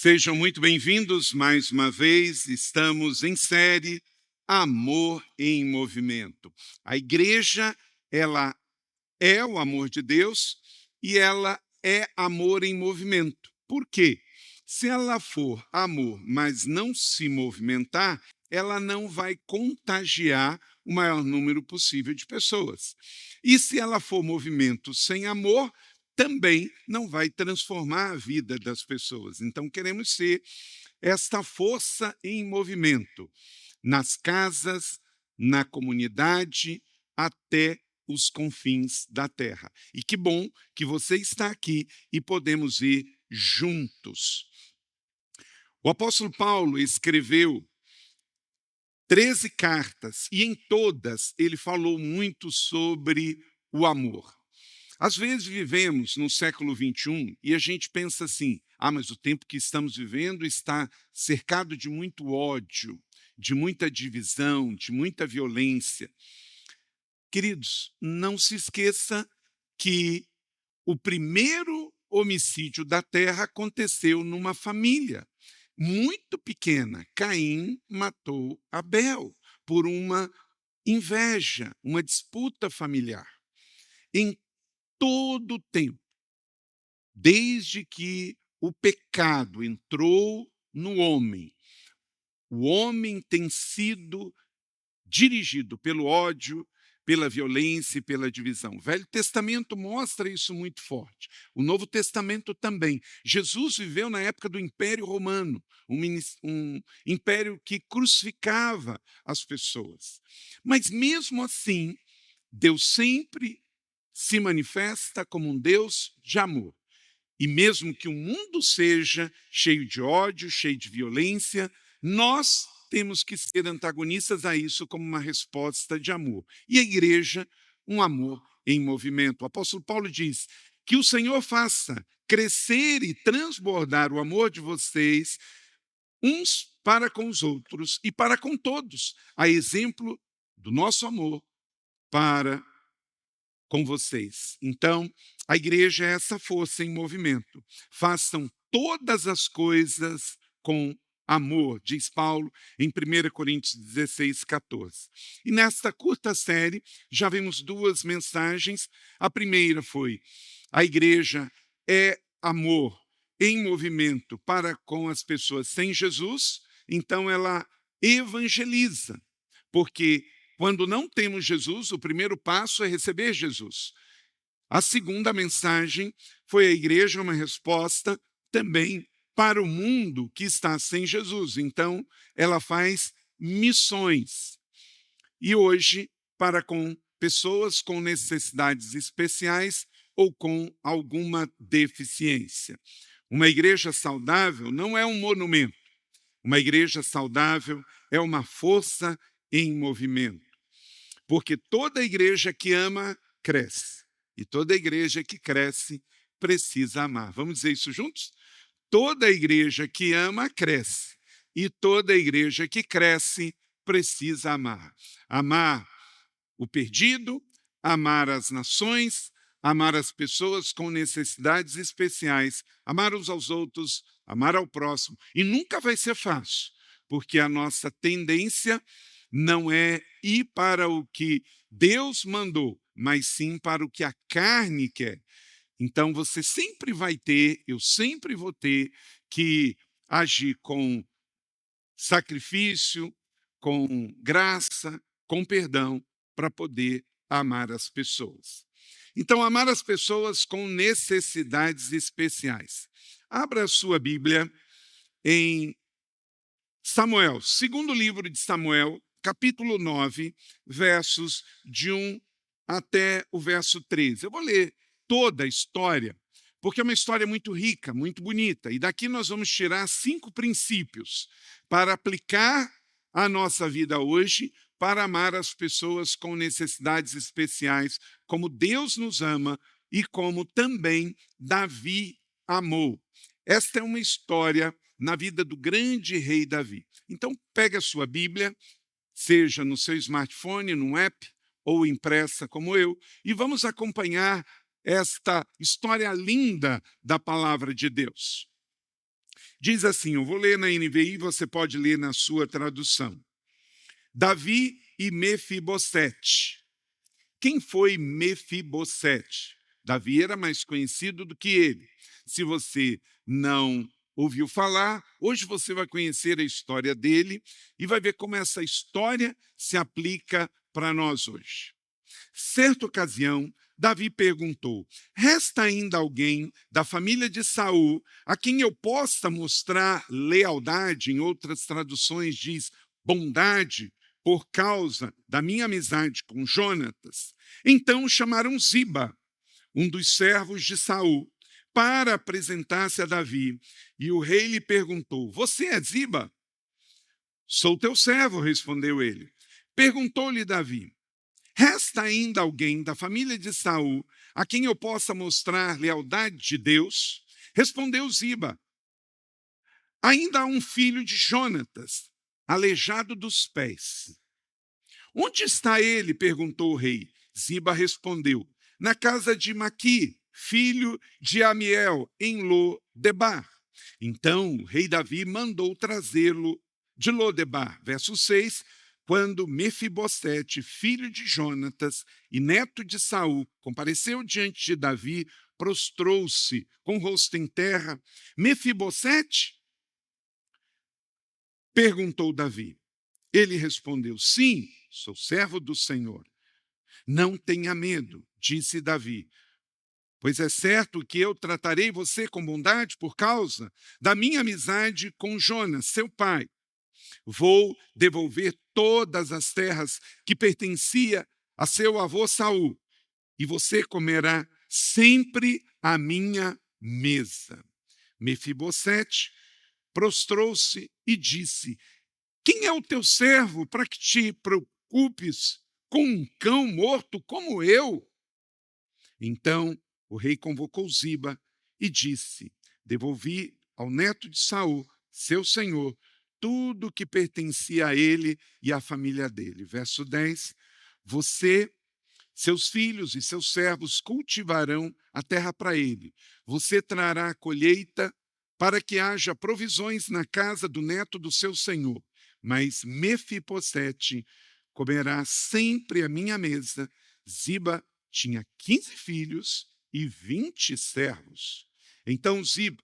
Sejam muito bem-vindos mais uma vez. Estamos em série Amor em Movimento. A igreja, ela é o amor de Deus e ela é amor em movimento. Por quê? Se ela for amor, mas não se movimentar, ela não vai contagiar o maior número possível de pessoas. E se ela for movimento sem amor, também não vai transformar a vida das pessoas. Então, queremos ser esta força em movimento nas casas, na comunidade, até os confins da terra. E que bom que você está aqui e podemos ir juntos. O apóstolo Paulo escreveu 13 cartas e em todas ele falou muito sobre o amor. Às vezes vivemos no século XXI e a gente pensa assim, mas o tempo que estamos vivendo está cercado de muito ódio, de muita divisão, de muita violência. Queridos, não se esqueça que o primeiro homicídio da terra aconteceu numa família muito pequena. Caim matou Abel por uma inveja, uma disputa familiar. Em todo o tempo, desde que o pecado entrou no homem, o homem tem sido dirigido pelo ódio, pela violência e pela divisão. O Velho Testamento mostra isso muito forte. O Novo Testamento também. Jesus viveu na época do Império Romano, um império que crucificava as pessoas. Mas mesmo assim, Deus sempre se manifesta como um Deus de amor. E mesmo que o mundo seja cheio de ódio, cheio de violência, nós temos que ser antagonistas a isso como uma resposta de amor. E a igreja, um amor em movimento. O apóstolo Paulo diz que o Senhor faça crescer e transbordar o amor de vocês uns para com os outros e para com todos, a exemplo do nosso amor para com vocês. Então, a igreja é essa força em movimento. Façam todas as coisas com amor, diz Paulo em 1 Coríntios 16, 14. E nesta curta série, já vimos duas mensagens. A primeira foi: a igreja é amor em movimento para com as pessoas sem Jesus, então ela evangeliza, porque quando não temos Jesus, o primeiro passo é receber Jesus. A segunda mensagem foi: a igreja uma resposta também para o mundo que está sem Jesus. Então, ela faz missões. E hoje, para com pessoas com necessidades especiais ou com alguma deficiência. Uma igreja saudável não é um monumento. Uma igreja saudável é uma força em movimento. Porque toda igreja que ama, cresce. E toda igreja que cresce, precisa amar. Vamos dizer isso juntos? Toda igreja que ama, cresce. E toda igreja que cresce, precisa amar. Amar o perdido, amar as nações, amar as pessoas com necessidades especiais, amar uns aos outros, amar ao próximo. E nunca vai ser fácil, porque a nossa tendência não é ir para o que Deus mandou, mas sim para o que a carne quer. Então você sempre vai ter, eu sempre vou ter que agir com sacrifício, com graça, com perdão, para poder amar as pessoas. Então, amar as pessoas com necessidades especiais. Abra a sua Bíblia em Samuel, segundo livro de Samuel, capítulo 9, versos de 1 até o verso 13. Eu vou ler toda a história, porque é uma história muito rica, muito bonita. E daqui nós vamos tirar 5 princípios para aplicar a nossa vida hoje, para amar as pessoas com necessidades especiais, como Deus nos ama e como também Davi amou. Esta é uma história na vida do grande rei Davi. Então, pegue a sua Bíblia, seja no seu smartphone, no app, ou impressa como eu, e vamos acompanhar esta história linda da palavra de Deus. Diz assim, eu vou ler na NVI, você pode ler na sua tradução. Davi e Mefibosete. Quem foi Mefibosete? Davi era mais conhecido do que ele. Se você não ouviu falar, hoje você vai conhecer a história dele e vai ver como essa história se aplica para nós hoje. Certa ocasião, Davi perguntou, resta ainda alguém da família de Saul a quem eu possa mostrar lealdade? Em outras traduções diz bondade, por causa da minha amizade com Jonatas. Então chamaram Ziba, um dos servos de Saul, para apresentar-se a Davi. E o rei lhe perguntou, você é Ziba? Sou teu servo, respondeu ele. Perguntou-lhe Davi, resta ainda alguém da família de Saul a quem eu possa mostrar lealdade de Deus? Respondeu Ziba, ainda há um filho de Jonatas, aleijado dos pés. Onde está ele? Perguntou o rei. Ziba respondeu, na casa de Maqui, filho de Amiel, em Lo-debar. Então o rei Davi mandou trazê-lo de Lo-debar. Verso 6, quando Mefibosete, filho de Jonatas e neto de Saul, compareceu diante de Davi, prostrou-se com o rosto em terra. Mefibosete? Perguntou Davi. Ele respondeu, sim, sou servo do Senhor. Não tenha medo, disse Davi, pois é certo que eu tratarei você com bondade por causa da minha amizade com Jonas, seu pai. Vou devolver todas as terras que pertencia a seu avô Saul, e você comerá sempre à minha mesa. Mefibosete prostrou-se e disse, quem é o teu servo para que te preocupes com um cão morto como eu? Então o rei convocou Ziba e disse, devolvi ao neto de Saul, seu senhor, tudo o que pertencia a ele e à família dele. Verso 10, você, seus filhos e seus servos cultivarão a terra para ele. Você trará a colheita para que haja provisões na casa do neto do seu senhor. Mas Mefibosete comerá sempre à minha mesa. Ziba tinha 15 filhos e 20 servos. Então Ziba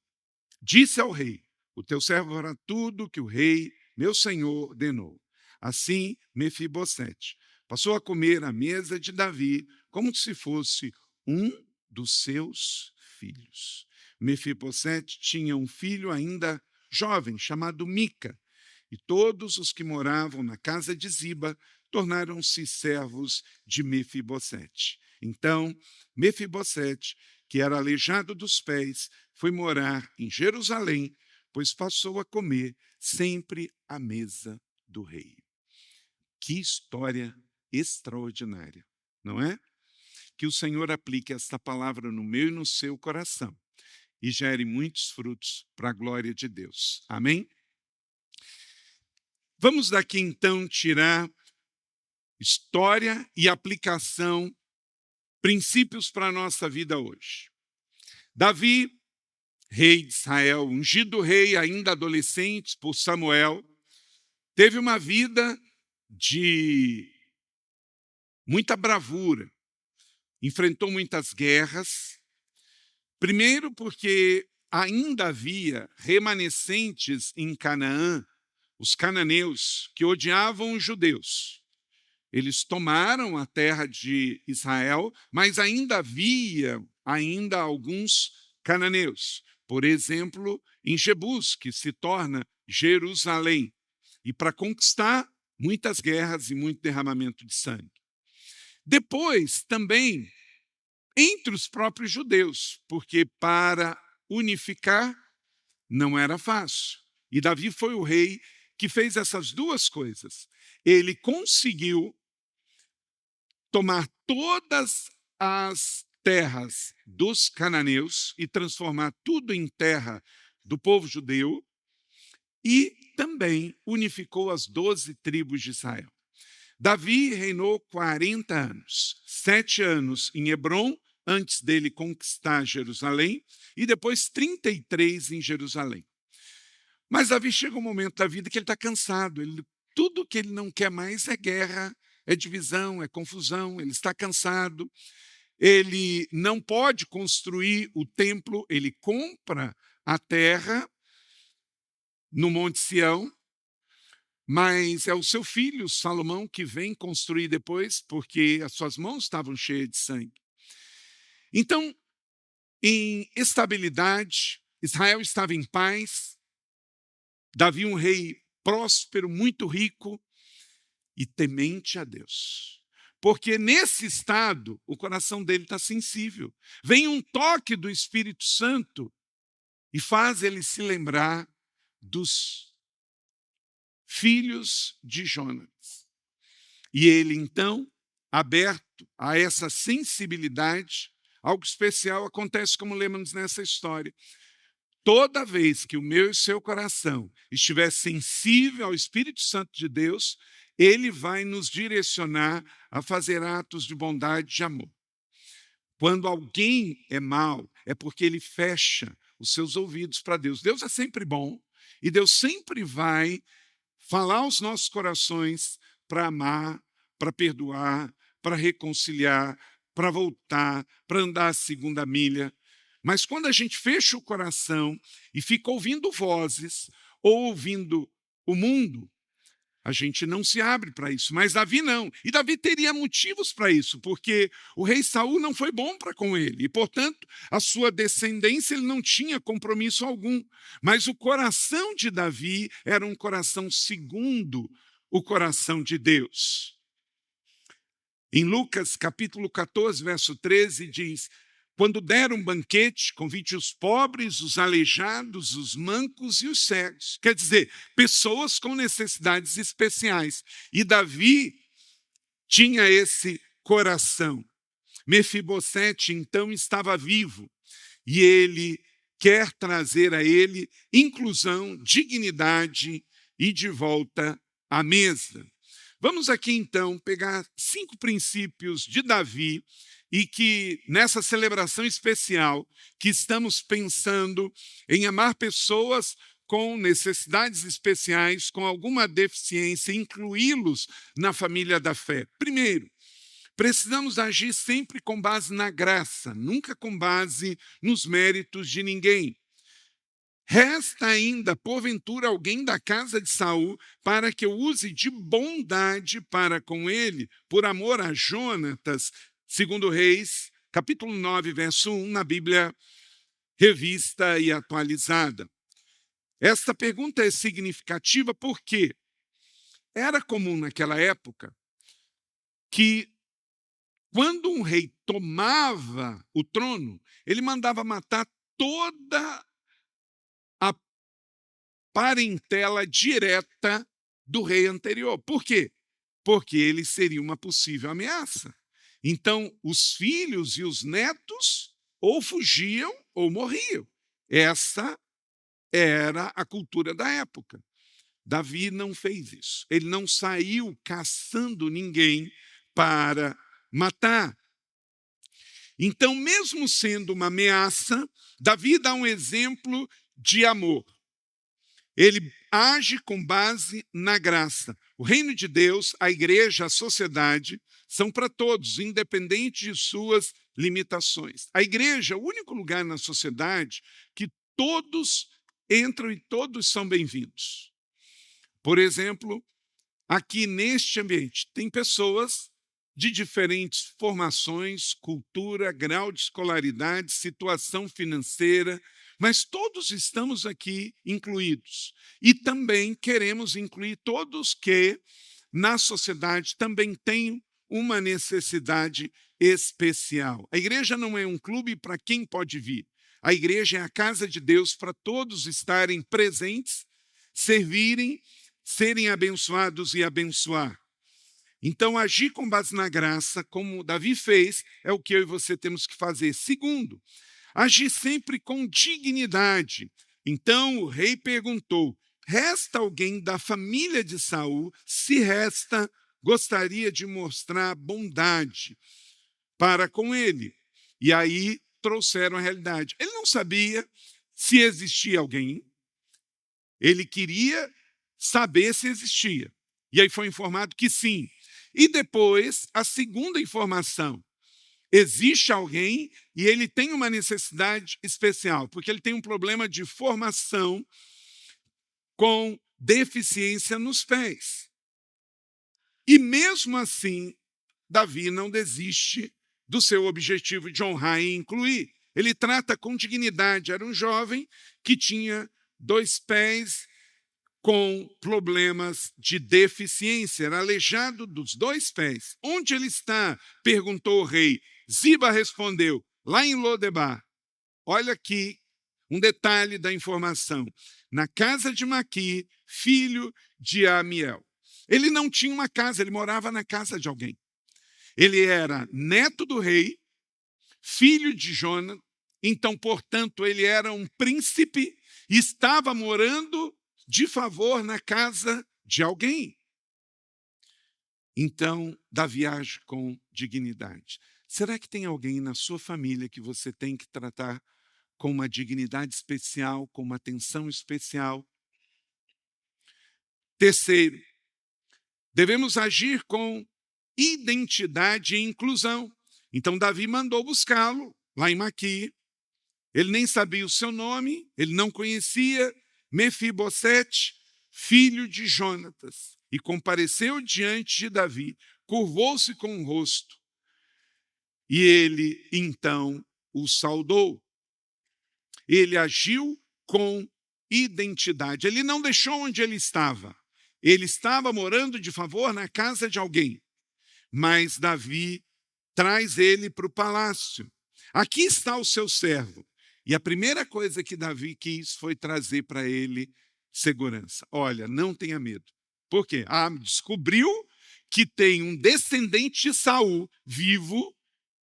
disse ao rei, o teu servo fará tudo que o rei, meu senhor, ordenou. Assim, Mefibosete passou a comer à mesa de Davi como se fosse um dos seus filhos. Mefibosete tinha um filho ainda jovem, chamado Mica, e todos os que moravam na casa de Ziba tornaram-se servos de Mefibosete. Então, Mefibosete, que era aleijado dos pés, foi morar em Jerusalém, pois passou a comer sempre à mesa do rei. Que história extraordinária, não é? Que o Senhor aplique esta palavra no meu e no seu coração e gere muitos frutos para a glória de Deus. Amém? Vamos daqui então tirar história e aplicação, princípios para a nossa vida hoje. Davi, rei de Israel, ungido rei ainda adolescente por Samuel, teve uma vida de muita bravura, enfrentou muitas guerras, primeiro porque ainda havia remanescentes em Canaã, os cananeus, que odiavam os judeus. Eles tomaram a terra de Israel, mas ainda havia alguns cananeus. Por exemplo, em Jebus, que se torna Jerusalém. E para conquistar, muitas guerras e muito derramamento de sangue. Depois, também, entre os próprios judeus, porque para unificar não era fácil. E Davi foi o rei que fez essas duas coisas. Ele conseguiu tomar todas as terras dos cananeus e transformar tudo em terra do povo judeu e também unificou as 12 tribos de Israel. Davi reinou 40 anos, 7 anos em Hebrom, antes dele conquistar Jerusalém, e depois 33 em Jerusalém. Mas Davi chega um momento da vida que ele está cansado. Tudo que ele não quer mais é guerra, é divisão, é confusão. Ele está cansado. Ele não pode construir o templo. Ele compra a terra no Monte Sião, mas é o seu filho, Salomão, que vem construir depois, porque as suas mãos estavam cheias de sangue. Então, em estabilidade, Israel estava em paz, Davi, um rei próspero, muito rico e temente a Deus. Porque nesse estado, o coração dele está sensível. Vem um toque do Espírito Santo e faz ele se lembrar dos filhos de Jonas. E ele, então, aberto a essa sensibilidade, algo especial acontece, como lemos nessa história. Toda vez que o meu e o seu coração estiver sensível ao Espírito Santo de Deus, ele vai nos direcionar a fazer atos de bondade e de amor. Quando alguém é mau, é porque ele fecha os seus ouvidos para Deus. Deus é sempre bom e Deus sempre vai falar aos nossos corações para amar, para perdoar, para reconciliar, para voltar, para andar a segunda milha. Mas quando a gente fecha o coração e fica ouvindo vozes ou ouvindo o mundo, a gente não se abre para isso. Mas Davi não. E Davi teria motivos para isso, porque o rei Saul não foi bom para com ele. E, portanto, a sua descendência ele não tinha compromisso algum. Mas o coração de Davi era um coração segundo o coração de Deus. Em Lucas, capítulo 14, verso 13, diz: quando der um banquete, convide os pobres, os aleijados, os mancos e os cegos. Quer dizer, pessoas com necessidades especiais. E Davi tinha esse coração. Mefibosete, então, estava vivo. E ele quer trazer a ele inclusão, dignidade e de volta à mesa. Vamos aqui, então, pegar 5 princípios de Davi e que, nessa celebração especial, que estamos pensando em amar pessoas com necessidades especiais, com alguma deficiência, incluí-los na família da fé. Primeiro, precisamos agir sempre com base na graça, nunca com base nos méritos de ninguém. Resta ainda, porventura, alguém da casa de Saul para que eu use de bondade para com ele, por amor a Jonatas, segundo Reis, capítulo 9, verso 1, na Bíblia revista e atualizada. Esta pergunta é significativa porque era comum naquela época que, quando um rei tomava o trono, ele mandava matar toda a parentela direta do rei anterior. Por quê? Porque ele seria uma possível ameaça. Então, os filhos e os netos ou fugiam ou morriam. Essa era a cultura da época. Davi não fez isso. Ele não saiu caçando ninguém para matar. Então, mesmo sendo uma ameaça, Davi dá um exemplo de amor. Ele age com base na graça. O reino de Deus, a igreja, a sociedade, são para todos, independente de suas limitações. A igreja é o único lugar na sociedade que todos entram e todos são bem-vindos. Por exemplo, aqui neste ambiente, tem pessoas de diferentes formações, cultura, grau de escolaridade, situação financeira, mas todos estamos aqui incluídos. E também queremos incluir todos que, na sociedade, também têm uma necessidade especial. A igreja não é um clube para quem pode vir. A igreja é a casa de Deus para todos estarem presentes, servirem, serem abençoados e abençoar. Então, agir com base na graça, como Davi fez, é o que eu e você temos que fazer. Segundo, agir sempre com dignidade. Então o rei perguntou: resta alguém da família de Saul? Se resta, gostaria de mostrar bondade para com ele. E aí trouxeram a realidade. Ele não sabia se existia alguém, Ele queria saber se existia. E aí foi informado que sim. E depois, a segunda informação. Existe alguém e ele tem uma necessidade especial, porque ele tem um problema de formação com deficiência nos pés. E mesmo assim, Davi não desiste do seu objetivo de honrar e incluir. Ele trata com dignidade. Era um jovem que tinha 2 pés com problemas de deficiência, era aleijado dos 2 pés. Onde ele está? Perguntou o rei. Ziba respondeu, lá em Lodebar. Olha aqui um detalhe da informação. Na casa de Maqui, filho de Amiel. Ele não tinha uma casa, ele morava na casa de alguém. Ele era neto do rei, filho de Jonas, então, portanto, ele era um príncipe e estava morando de favor na casa de alguém. Então, Davi age com dignidade. Será que tem alguém na sua família que você tem que tratar com uma dignidade especial, com uma atenção especial? Terceiro, devemos agir com identidade e inclusão. Então, Davi mandou buscá-lo lá em Maqui. Ele nem sabia o seu nome, ele não conhecia Mefibosete, filho de Jonatas, e compareceu diante de Davi, curvou-se com o rosto, e ele então o saudou. Ele agiu com identidade. Ele não deixou onde ele estava. Ele estava morando de favor na casa de alguém. Mas Davi traz ele para o palácio. Aqui está o seu servo. E a primeira coisa que Davi quis foi trazer para ele segurança. Olha, não tenha medo. Por quê? Descobriu que tem um descendente de Saul vivo,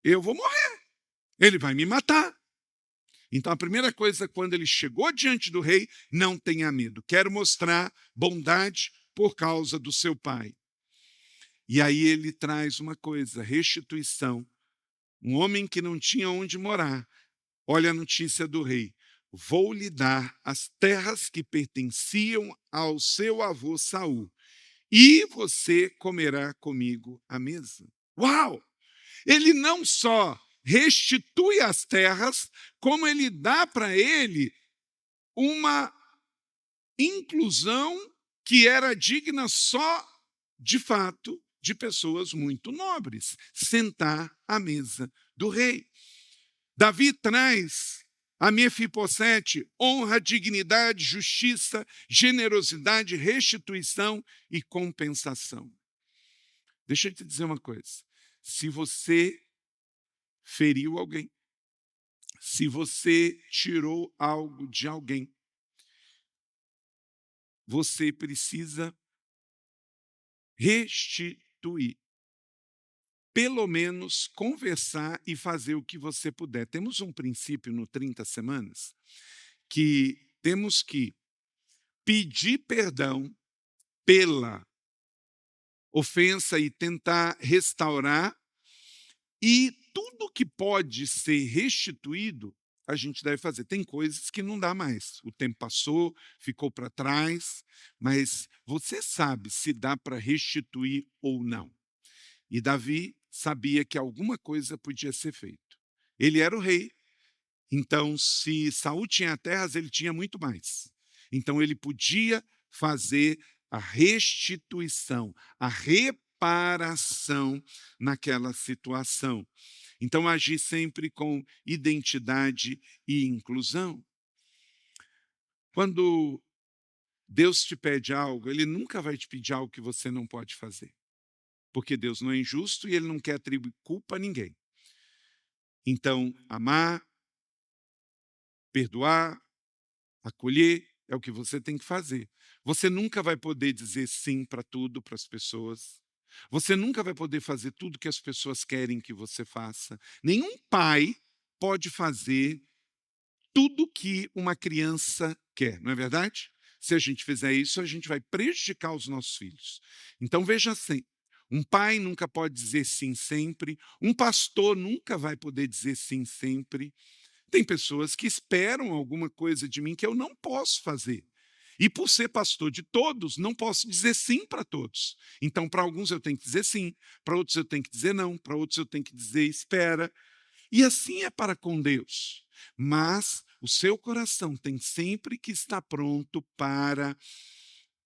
eu vou morrer. Ele vai me matar. Então, a primeira coisa, quando ele chegou diante do rei, não tenha medo. Quero mostrar bondade por causa do seu pai. E aí ele traz uma coisa, restituição. Um homem que não tinha onde morar. Olha a notícia do rei. Vou lhe dar as terras que pertenciam ao seu avô Saul, e você comerá comigo à mesa. Uau! Ele não só restitui as terras, como ele dá para ele uma inclusão que era digna só, de fato, de pessoas muito nobres, sentar à mesa do rei. Davi traz a Mefibosete honra, dignidade, justiça, generosidade, restituição e compensação. Deixa eu te dizer uma coisa. Se você feriu alguém, se você tirou algo de alguém, você precisa restituir. Pelo menos conversar e fazer o que você puder. Temos um princípio no 30 semanas que temos que pedir perdão pela ofensa e tentar restaurar, e tudo que pode ser restituído, a gente deve fazer. Tem coisas que não dá mais. O tempo passou, ficou para trás, mas você sabe se dá para restituir ou não. E Davi sabia que alguma coisa podia ser feita. Ele era o rei, então se Saul tinha terras, ele tinha muito mais. Então ele podia fazer a restituição, a reparação naquela situação. Então agir sempre com identidade e inclusão. Quando Deus te pede algo, Ele nunca vai te pedir algo que você não pode fazer. Porque Deus não é injusto e Ele não quer atribuir culpa a ninguém. Então, amar, perdoar, acolher, é o que você tem que fazer. Você nunca vai poder dizer sim para tudo para as pessoas. Você nunca vai poder fazer tudo que as pessoas querem que você faça. Nenhum pai pode fazer tudo que uma criança quer, não é verdade? Se a gente fizer isso, a gente vai prejudicar os nossos filhos. Então, veja assim. Um pai nunca pode dizer sim sempre. Um pastor nunca vai poder dizer sim sempre. Tem pessoas que esperam alguma coisa de mim que eu não posso fazer. E por ser pastor de todos, não posso dizer sim para todos. Então, para alguns eu tenho que dizer sim, para outros eu tenho que dizer não, para outros eu tenho que dizer espera. E assim é para com Deus. Mas o seu coração tem sempre que estar pronto para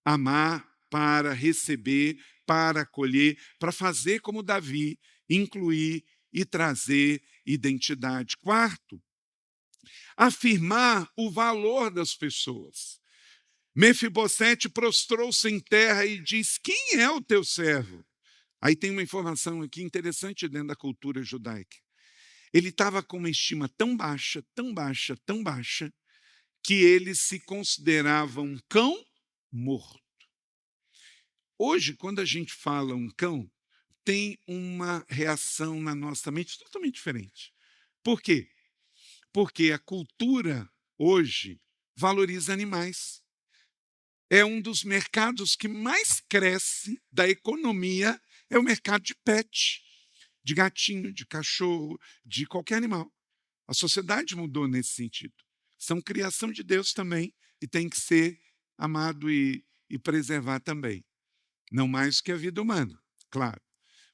amar, para receber, para acolher, para fazer como Davi, incluir e trazer identidade. Quarto, afirmar o valor das pessoas. Mefibosete prostrou-se em terra e diz: quem é o teu servo? Aí tem uma informação aqui interessante dentro da cultura judaica. Ele estava com uma estima tão baixa, tão baixa, tão baixa, que ele se considerava um cão morto. Hoje, quando a gente fala um cão, tem uma reação na nossa mente totalmente diferente. Por quê? Porque a cultura hoje valoriza animais. É um dos mercados que mais cresce da economia, é o mercado de pet, de gatinho, de cachorro, de qualquer animal. A sociedade mudou nesse sentido. São criação de Deus também e tem que ser amado e preservar também. Não mais que a vida humana, claro.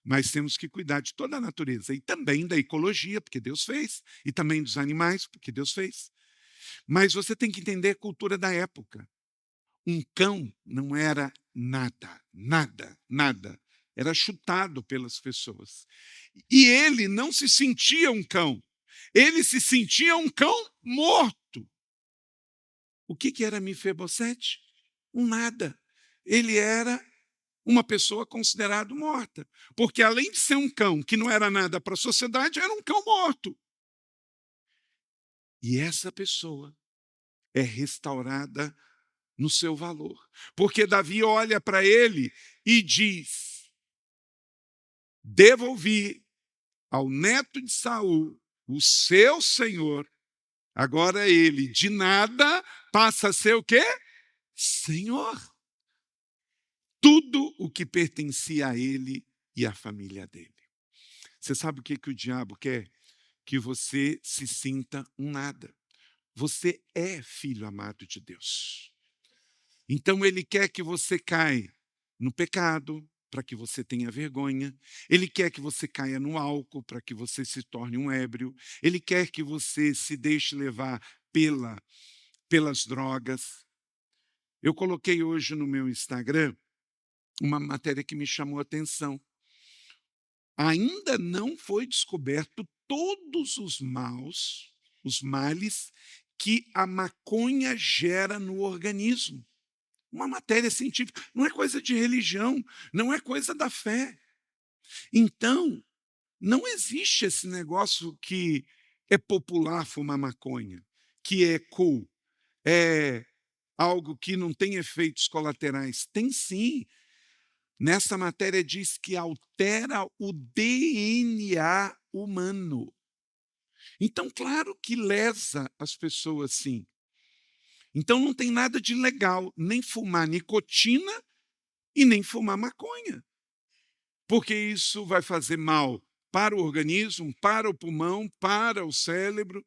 Mas temos que cuidar de toda a natureza e também da ecologia, porque Deus fez, e também dos animais, porque Deus fez. Mas você tem que entender a cultura da época. Um cão não era nada, nada, nada. Era chutado pelas pessoas. E ele não se sentia um cão. Ele se sentia um cão morto. O que era Mefibosete? Um nada. Ele era uma pessoa considerada morta. Porque além de ser um cão que não era nada para a sociedade, era um cão morto. E essa pessoa é restaurada no seu valor. Porque Davi olha para ele e diz: devolvi ao neto de Saul o seu senhor. Agora ele de nada passa a ser o quê? Senhor. Tudo o que pertencia a ele e à família dele. Você sabe o que o diabo quer? Que você se sinta um nada. Você é filho amado de Deus. Então ele quer que você caia no pecado, para que você tenha vergonha. Ele quer que você caia no álcool, para que você se torne um ébrio. Ele quer que você se deixe levar pelas drogas. Eu coloquei hoje no meu Instagram uma matéria que me chamou a atenção. Ainda não foi descoberto todos os males que a maconha gera no organismo. Uma matéria científica, não é coisa de religião, não é coisa da fé. Então, não existe esse negócio que é popular fumar maconha, que é cool, é algo que não tem efeitos colaterais. Tem sim. Nessa matéria diz que altera o DNA humano. Então, claro que lesa as pessoas, sim. Então, não tem nada de legal, nem fumar nicotina e nem fumar maconha. Porque isso vai fazer mal para o organismo, para o pulmão, para o cérebro.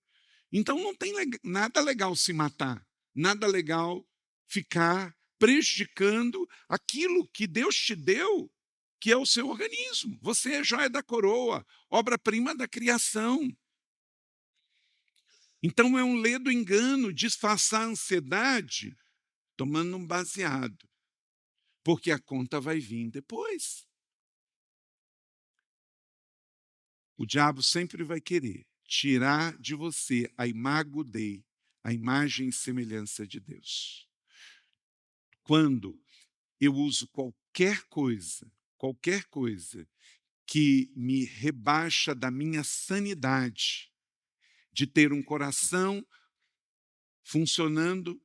Então, não tem nada legal se matar, nada legal ficar prejudicando aquilo que Deus te deu, que é o seu organismo. Você é joia da coroa, obra-prima da criação. Então é um ledo engano disfarçar a ansiedade tomando um baseado, porque a conta vai vir depois. O diabo sempre vai querer tirar de você a imago Dei, a imagem e semelhança de Deus. Quando eu uso qualquer coisa que me rebaixa da minha sanidade, de ter um coração funcionando,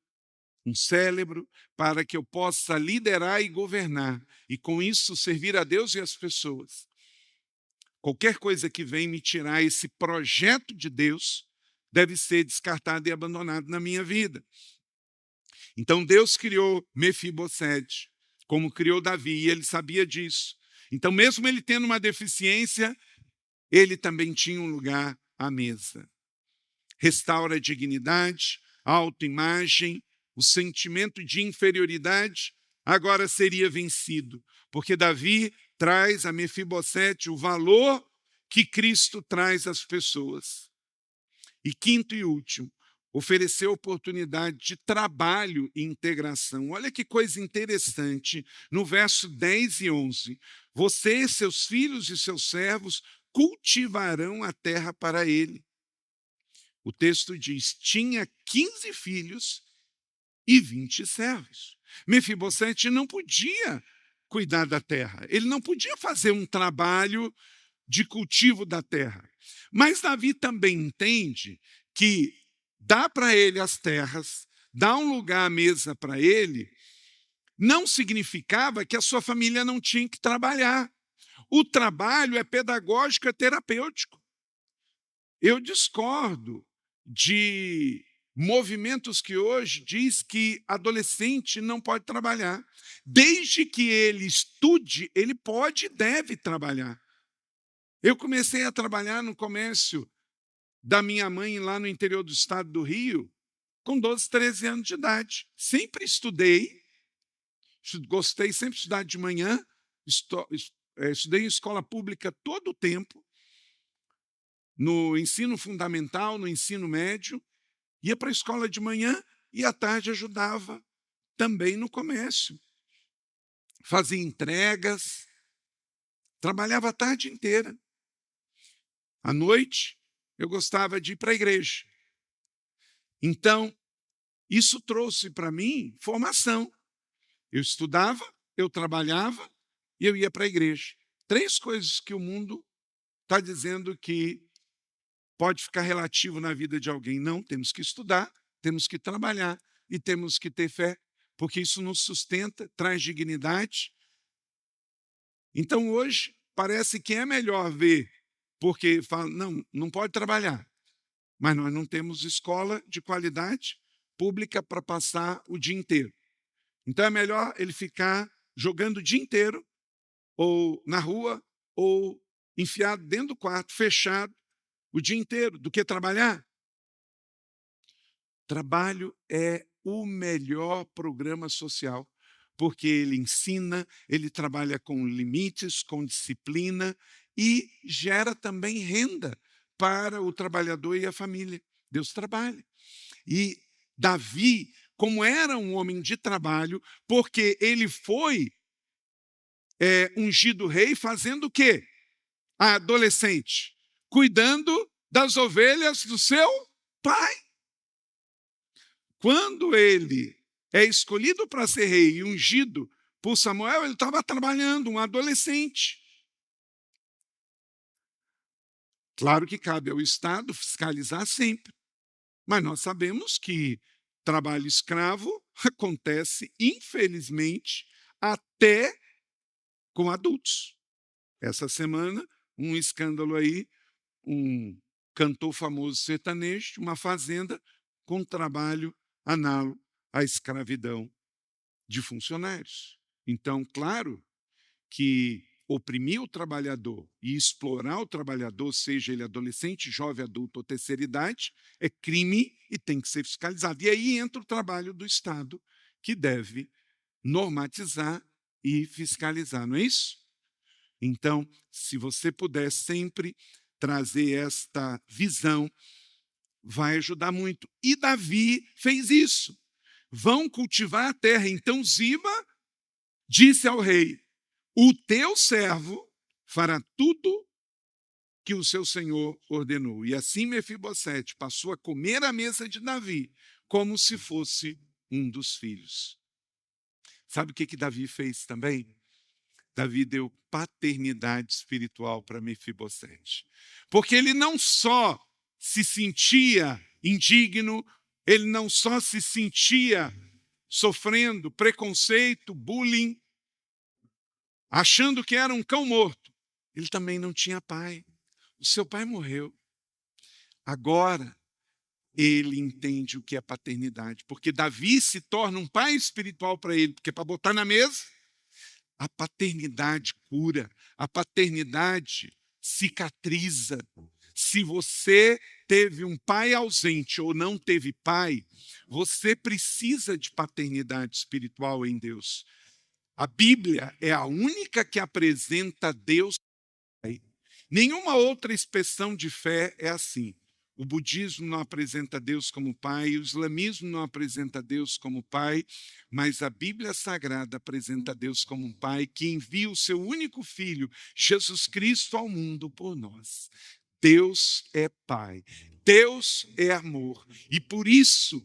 um cérebro, para que eu possa liderar e governar, e com isso servir a Deus e as pessoas. Qualquer coisa que vem me tirar esse projeto de Deus deve ser descartado e abandonado na minha vida. Então Deus criou Mefibosete, como criou Davi, e ele sabia disso. Então, mesmo ele tendo uma deficiência, ele também tinha um lugar à mesa. Restaura a dignidade, a autoimagem, o sentimento de inferioridade agora seria vencido, porque Davi traz a Mefibosete o valor que Cristo traz às pessoas. E quinto e último, oferecer oportunidade de trabalho e integração. Olha que coisa interessante, no verso 10 e 11. Você, seus filhos e seus servos cultivarão a terra para ele. O texto diz, tinha 15 filhos e 20 servos. Mefibosete não podia cuidar da terra, ele não podia fazer um trabalho de cultivo da terra. Mas Davi também entende que dá para ele as terras, dá um lugar à mesa para ele, não significava que a sua família não tinha que trabalhar. O trabalho é pedagógico, é terapêutico. Eu discordo de movimentos que hoje diz que adolescente não pode trabalhar. Desde que ele estude, ele pode e deve trabalhar. Eu comecei a trabalhar no comércio da minha mãe lá no interior do estado do Rio com 12, 13 anos de idade. Sempre estudei, gostei sempre de estudar de manhã, estudei em escola pública todo o tempo, no ensino fundamental, no ensino médio, ia para a escola de manhã e à tarde ajudava também no comércio. Fazia entregas, trabalhava a tarde inteira. À noite, eu gostava de ir para a igreja. Então, isso trouxe para mim formação. Eu estudava, eu trabalhava e eu ia para a igreja. 3 coisas que o mundo está dizendo que pode ficar relativo na vida de alguém. Não, temos que estudar, temos que trabalhar e temos que ter fé, porque isso nos sustenta, traz dignidade. Então, hoje, parece que é melhor ver, porque fala, não pode trabalhar, mas nós não temos escola de qualidade pública para passar o dia inteiro. Então, é melhor ele ficar jogando o dia inteiro, ou na rua, ou enfiado dentro do quarto, fechado, o dia inteiro, do que trabalhar. Trabalho é o melhor programa social, porque ele ensina, ele trabalha com limites, com disciplina e gera também renda para o trabalhador e a família. Deus trabalha. E Davi, como era um homem de trabalho, porque ele foi ungido rei fazendo o quê? Adolescente, cuidando das ovelhas do seu pai. Quando ele é escolhido para ser rei e ungido por Samuel, ele estava trabalhando, um adolescente. Claro que cabe ao Estado fiscalizar sempre, mas nós sabemos que trabalho escravo acontece, infelizmente, até com adultos. Essa semana, um escândalo aí, um cantor famoso sertanejo, uma fazenda com trabalho análogo à escravidão de funcionários. Então, claro que oprimir o trabalhador e explorar o trabalhador, seja ele adolescente, jovem, adulto ou terceira idade, é crime e tem que ser fiscalizado. E aí entra o trabalho do Estado, que deve normatizar e fiscalizar, não é isso? Então, se você puder sempre trazer esta visão, vai ajudar muito. E Davi fez isso. Vão cultivar a terra. Então Ziba disse ao rei, o teu servo fará tudo que o seu senhor ordenou. E assim Mefibosete passou a comer à mesa de Davi, como se fosse um dos filhos. Sabe o que Davi fez também? Davi deu paternidade espiritual para Mefibosete. Porque ele não só se sentia indigno, ele não só se sentia sofrendo preconceito, bullying, achando que era um cão morto. Ele também não tinha pai. O seu pai morreu. Agora, ele entende o que é paternidade, porque Davi se torna um pai espiritual para ele, porque para botar na mesa, a paternidade cura, a paternidade cicatriza. Se você teve um pai ausente ou não teve pai, você precisa de paternidade espiritual em Deus. A Bíblia é a única que apresenta Deus Pai. Nenhuma outra expressão de fé é assim. O budismo não apresenta Deus como Pai, o islamismo não apresenta Deus como Pai, mas a Bíblia Sagrada apresenta Deus como um Pai que envia o seu único Filho, Jesus Cristo, ao mundo por nós. Deus é Pai, Deus é amor. E por isso,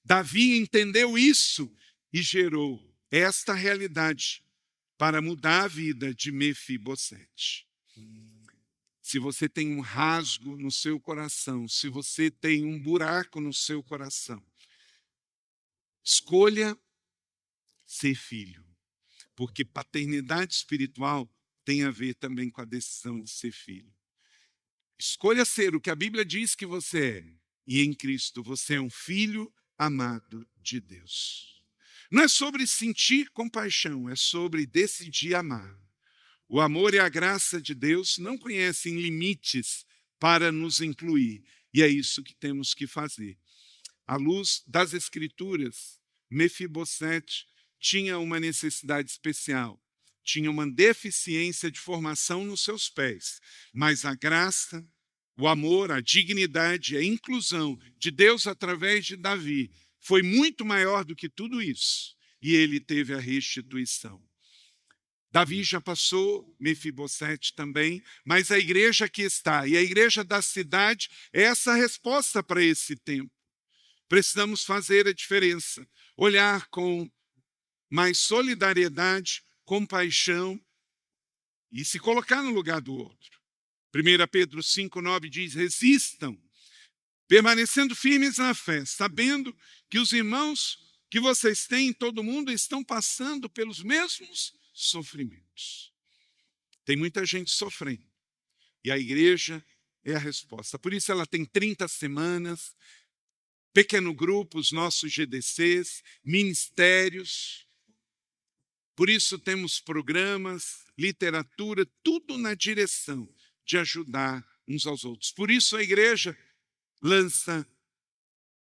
Davi entendeu isso e gerou esta realidade para mudar a vida de Mefibosete. Se você tem um rasgo no seu coração, se você tem um buraco no seu coração, escolha ser filho, porque paternidade espiritual tem a ver também com a decisão de ser filho. Escolha ser o que a Bíblia diz que você é, e em Cristo você é um filho amado de Deus. Não é sobre sentir compaixão, é sobre decidir amar. O amor e a graça de Deus não conhecem limites para nos incluir, e é isso que temos que fazer. À luz das Escrituras, Mefibosete tinha uma necessidade especial, tinha uma deficiência de formação nos seus pés, mas a graça, o amor, a dignidade, a inclusão de Deus através de Davi foi muito maior do que tudo isso, e ele teve a restituição. Davi já passou, Mefibosete também, mas a igreja que está, e a igreja da cidade, é essa resposta para esse tempo. Precisamos fazer a diferença, olhar com mais solidariedade, compaixão e se colocar no lugar do outro. 1 Pedro 5,9 diz, resistam, permanecendo firmes na fé, sabendo que os irmãos que vocês têm em todo o mundo estão passando pelos mesmos sofrimentos. Tem muita gente sofrendo. E a igreja é a resposta. Por isso ela tem 30 semanas, pequeno grupo, os nossos GDCs, ministérios. Por isso temos programas, literatura, tudo na direção de ajudar uns aos outros. Por isso a igreja lança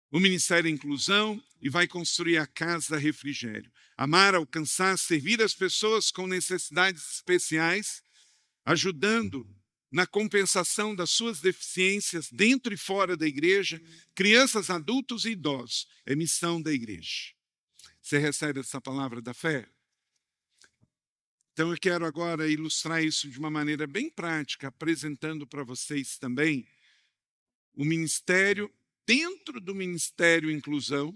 o Ministério Inclusão e vai construir a Casa Refrigério. Amar, alcançar, servir as pessoas com necessidades especiais, ajudando na compensação das suas deficiências dentro e fora da igreja, crianças, adultos e idosos. É missão da igreja. Você recebe essa palavra da fé? Então eu quero agora ilustrar isso de uma maneira bem prática, apresentando para vocês também o ministério. Dentro do Ministério Inclusão,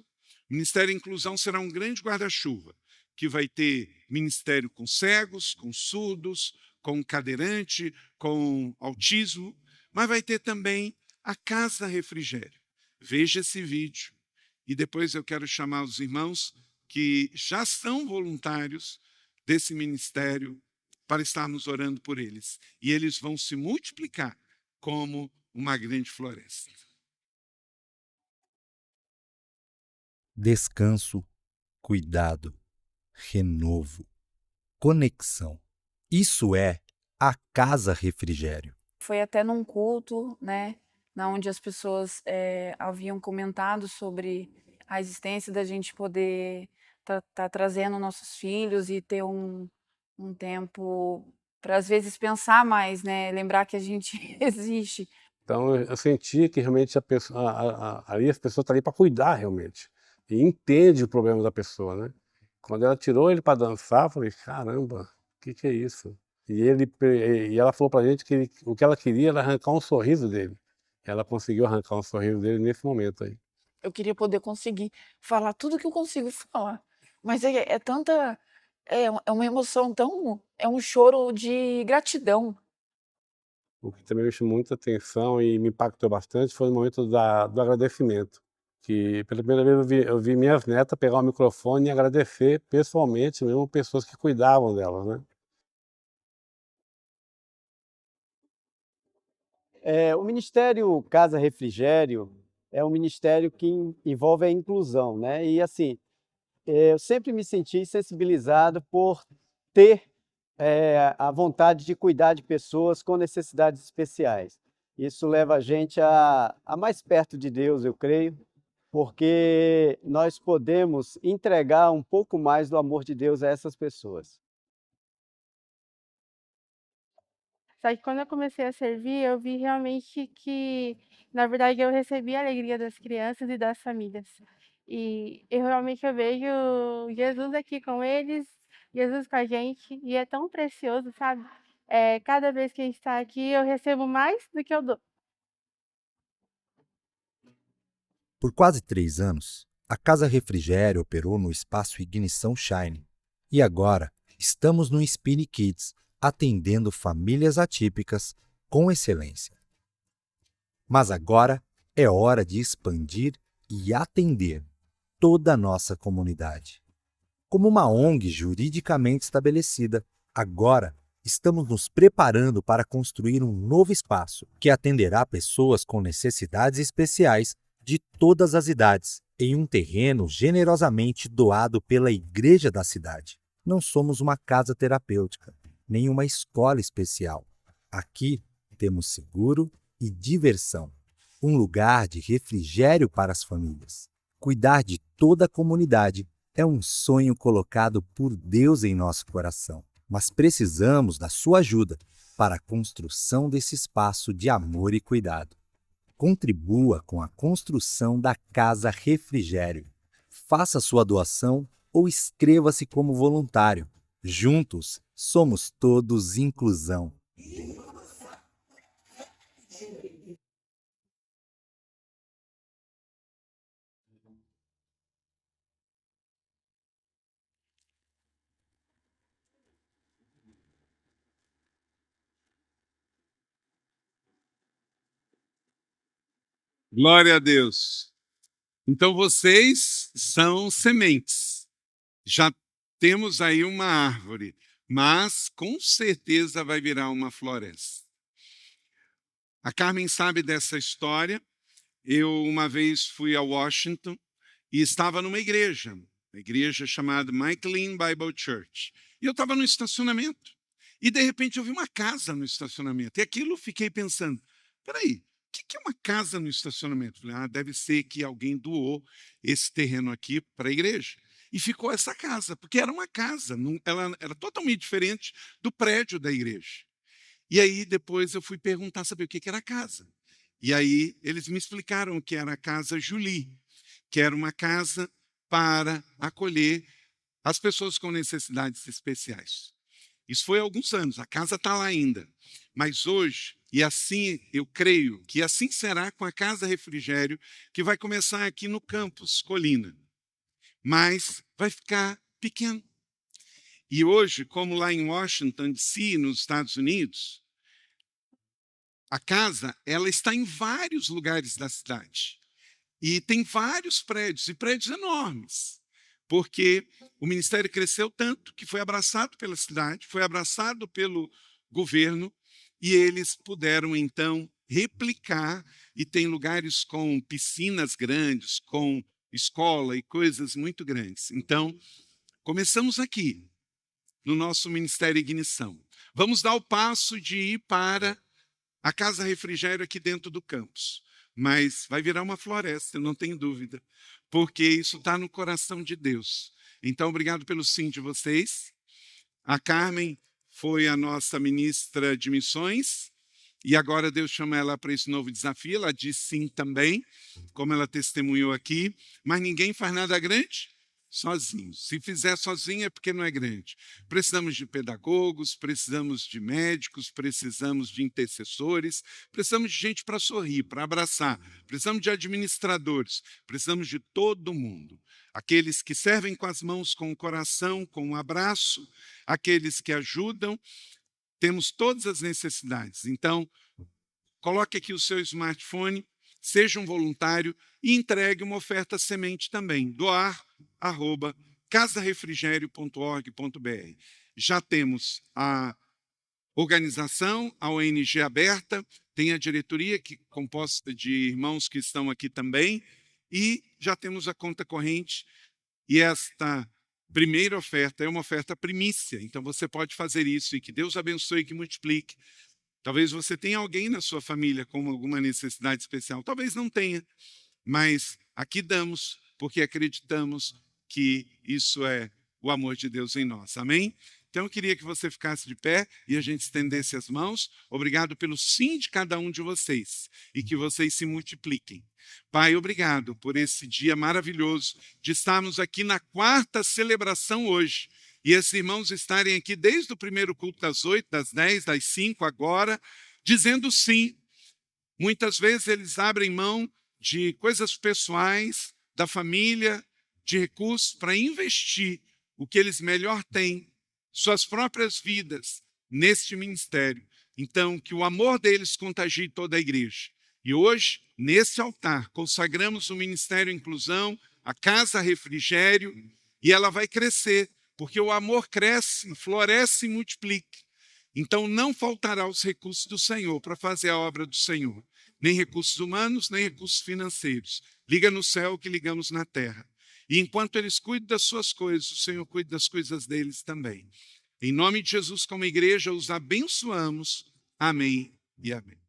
o Ministério Inclusão será um grande guarda-chuva, que vai ter ministério com cegos, com surdos, com cadeirante, com autismo, mas vai ter também a Casa Refrigério. Veja esse vídeo e depois eu quero chamar os irmãos que já são voluntários desse ministério para estarmos orando por eles. E eles vão se multiplicar como uma grande floresta. Descanso, cuidado, renovo, conexão. Isso é a Casa Refrigério. Foi até num culto, né, onde as pessoas haviam comentado sobre a existência da gente poder tá trazendo nossos filhos e ter um tempo para, às vezes, pensar mais, né, lembrar que a gente existe. Então eu senti que realmente ali as pessoas estão ali para cuidar realmente. E entende o problema da pessoa, né? Quando ela tirou ele para dançar, eu falei, caramba, o que é isso? E ela falou pra gente que o que ela queria era arrancar um sorriso dele. Ela conseguiu arrancar um sorriso dele nesse momento aí. Eu queria poder conseguir falar tudo que eu consigo falar, mas é tanta... É uma emoção tão... É um choro de gratidão. O que também me chamou muita atenção e me impactou bastante foi o momento do agradecimento. Que pela primeira vez eu vi minhas netas pegar o microfone e agradecer pessoalmente mesmo pessoas que cuidavam delas, né? O Ministério Casa Refrigério é um ministério que envolve a inclusão, né? E assim, eu sempre me senti sensibilizado por ter a vontade de cuidar de pessoas com necessidades especiais. Isso leva a gente a mais perto de Deus, eu creio, porque nós podemos entregar um pouco mais do amor de Deus a essas pessoas. Só que quando eu comecei a servir, eu vi realmente que, na verdade, eu recebi a alegria das crianças e das famílias. E eu vejo Jesus aqui com eles, Jesus com a gente, e é tão precioso, sabe? Cada vez que a gente está aqui, eu recebo mais do que eu dou. Por quase 3 anos, a Casa Refrigério operou no espaço Ignição Shine. E agora, estamos no Spin Kids, atendendo famílias atípicas com excelência. Mas agora é hora de expandir e atender toda a nossa comunidade. Como uma ONG juridicamente estabelecida, agora estamos nos preparando para construir um novo espaço que atenderá pessoas com necessidades especiais de todas as idades, em um terreno generosamente doado pela igreja da cidade. Não somos uma casa terapêutica, nem uma escola especial. Aqui temos seguro e diversão, um lugar de refrigério para as famílias. Cuidar de toda a comunidade é um sonho colocado por Deus em nosso coração, mas precisamos da sua ajuda para a construção desse espaço de amor e cuidado. Contribua com a construção da Casa Refrigério. Faça sua doação ou inscreva-se como voluntário. Juntos, somos todos inclusão. Glória a Deus. Então vocês são sementes. Já temos aí uma árvore, mas com certeza vai virar uma floresta. A Carmen sabe dessa história. Eu uma vez fui a Washington e estava numa igreja, uma igreja chamada McLean Bible Church. E eu estava no estacionamento. E de repente eu vi uma casa no estacionamento. E aquilo eu fiquei pensando, peraí, o que é uma casa no estacionamento? Falei, deve ser que alguém doou esse terreno aqui para a igreja. E ficou essa casa, porque era uma casa, ela era totalmente diferente do prédio da igreja. E aí depois eu fui perguntar, saber o que era a casa. E aí eles me explicaram que era a Casa Julie, que era uma casa para acolher as pessoas com necessidades especiais. Isso foi há alguns anos, a casa está lá ainda. Mas hoje, e assim eu creio que assim será com a Casa Refrigério, que vai começar aqui no campus Colina. Mas vai ficar pequeno. E hoje, como lá em Washington, D.C., nos Estados Unidos, a casa ela está em vários lugares da cidade. E tem vários prédios, e prédios enormes. Porque o ministério cresceu tanto que foi abraçado pela cidade, foi abraçado pelo governo, e eles puderam, então, replicar, e tem lugares com piscinas grandes, com escola e coisas muito grandes. Então, começamos aqui, no nosso Ministério Ignição. Vamos dar o passo de ir para a Casa Refrigério aqui dentro do campus. Mas vai virar uma floresta, eu não tenho dúvida, porque isso está no coração de Deus. Então, obrigado pelo sim de vocês. A Carmen foi a nossa ministra de missões, e agora Deus chama ela para esse novo desafio. Ela disse sim também, como ela testemunhou aqui, mas ninguém faz nada grande sozinho. Se fizer sozinho é porque não é grande. Precisamos de pedagogos, precisamos de médicos, precisamos de intercessores, precisamos de gente para sorrir, para abraçar, precisamos de administradores, precisamos de todo mundo. Aqueles que servem com as mãos, com o coração, com um abraço, aqueles que ajudam. Temos todas as necessidades. Então, coloque aqui o seu smartphone, seja um voluntário e entregue uma oferta semente também. doar@casarefrigerio.org.br. Já temos a organização, a ONG aberta, tem a diretoria composta de irmãos que estão aqui também, e já temos a conta corrente, e esta primeira oferta é uma oferta primícia, então você pode fazer isso, e que Deus abençoe e que multiplique Talvez você tenha alguém na sua família com alguma necessidade especial. Talvez não tenha, mas aqui damos, porque acreditamos que isso é o amor de Deus em nós. Amém? Então, eu queria que você ficasse de pé e a gente estendesse as mãos. Obrigado pelo sim de cada um de vocês e que vocês se multipliquem. Pai, obrigado por esse dia maravilhoso de estarmos aqui na 4ª celebração hoje. E esses irmãos estarem aqui desde o primeiro culto das 8, das 10, das 5 agora, dizendo sim. Muitas vezes eles abrem mão de coisas pessoais, da família, de recursos, para investir o que eles melhor têm, suas próprias vidas, neste ministério. Então, que o amor deles contagie toda a igreja. E hoje, nesse altar, consagramos o Ministério Inclusão, a Casa Refrigério, e ela vai crescer, porque o amor cresce, floresce e multiplica. Então, não faltará os recursos do Senhor para fazer a obra do Senhor. Nem recursos humanos, nem recursos financeiros. Liga no céu que ligamos na terra. E enquanto eles cuidam das suas coisas, o Senhor cuida das coisas deles também. Em nome de Jesus, como igreja, os abençoamos. Amém e amém.